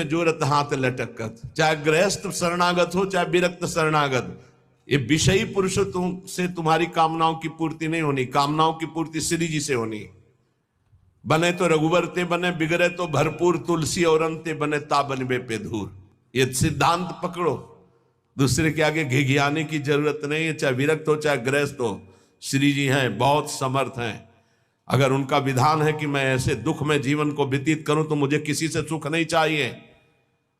जोरत हाथ लटकत। चाहे गृहस्थ शरणागत हो चाहे विरक्त शरणागत, ये विषयी पुरुष से तुम्हारी कामनाओं की पूर्ति नहीं होनी, कामनाओं की पूर्ति श्री जी से होनी। बने तो रघुवर ते बने, बिगड़े तो भरपूर तुलसी और अंते बने ता बनबे पे धूर। ये सिद्धांत पकड़ो, दूसरे के आगे घिघियाने की जरूरत नहीं है। चाहे विरक्त हो चाहे गृहस्थ हो, श्री जी हैं, बहुत समर्थ हैं। अगर उनका विधान है कि मैं ऐसे दुख में जीवन को व्यतीत करूं तो मुझे किसी से सुख नहीं चाहिए,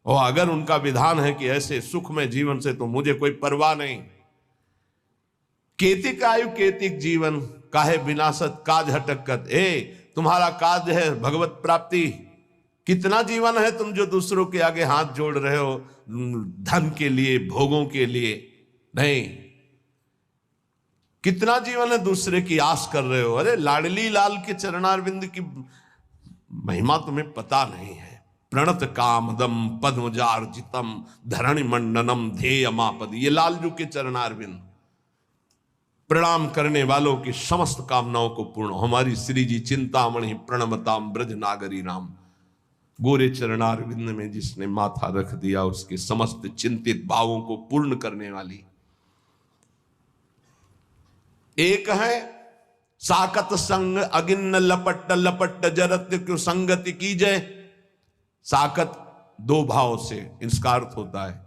और अगर उनका विधान है कि ऐसे सुख में जीवन से तो मुझे कोई परवाह नहीं। केतिक आयु केतिक जीवन, काहे विनाशत काज हटकत। तुम्हारा काज है भगवत प्राप्ति, कितना जीवन है तुम जो दूसरों के आगे हाथ जोड़ रहे हो धन के लिए, भोगों के लिए नहीं। कितना जीवन है दूसरे की आस कर रहे हो। अरे लाडली लाल के चरणारविंद की महिमा तुम्हें पता नहीं है। प्रणत कामदम पद्मजार्जितम धरणि मंडनम ध्येयमापद, ये लालजू के चरणारविंद प्रणाम करने वालों की समस्त कामनाओं को पूर्ण। हमारी श्री जी चिंतामणि प्रणमताम ब्रज नागरी राम, गोरे चरणारविंद में जिसने माथा रख दिया उसके समस्त चिंतित भावों को पूर्ण करने वाली। एक है साकत संग अगिन्न लपट लपट जरत क्यों संगति की जय। साकत दो भाव से इसका अर्थ होता है,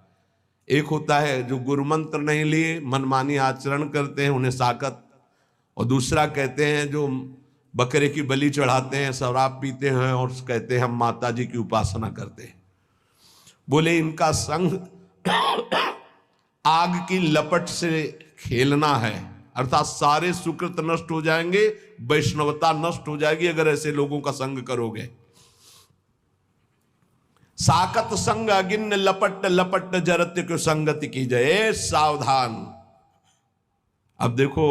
एक होता है जो गुरु मंत्र नहीं लिए मनमानी आचरण करते हैं उन्हें साकत, और दूसरा कहते हैं जो बकरे की बलि चढ़ाते हैं, शराब पीते हैं और कहते हैं हम माता जी की उपासना करते हैं। बोले इनका संग आग की लपट से खेलना है, अर्थात सारे सुकृत नष्ट हो जाएंगे, वैष्णवता नष्ट हो जाएगी अगर ऐसे लोगों का संग करोगे। साकत संग अगिन्न लपट लपट जरत्य को संगति की जय। सावधान। अब देखो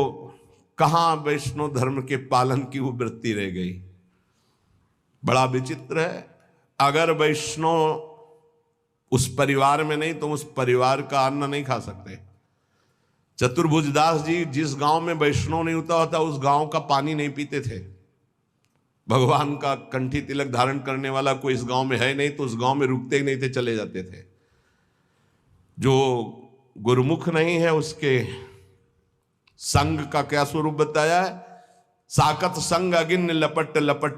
कहां वैष्णव धर्म के पालन की वो वृत्ति रह गई। बड़ा विचित्र है। अगर वैष्णव उस परिवार में नहीं तो उस परिवार का अन्न नहीं खा सकते। चतुर्भुज दास जी जिस गांव में वैष्णव नहीं होता उस गांव का पानी नहीं पीते थे। भगवान का कंठी तिलक धारण करने वाला कोई इस गांव में है नहीं तो उस गांव में रुकते ही नहीं थे, चले जाते थे। जो गुरुमुख नहीं है उसके संग का क्या स्वरूप बताया है। साकत संग अगिन्न लपट लपट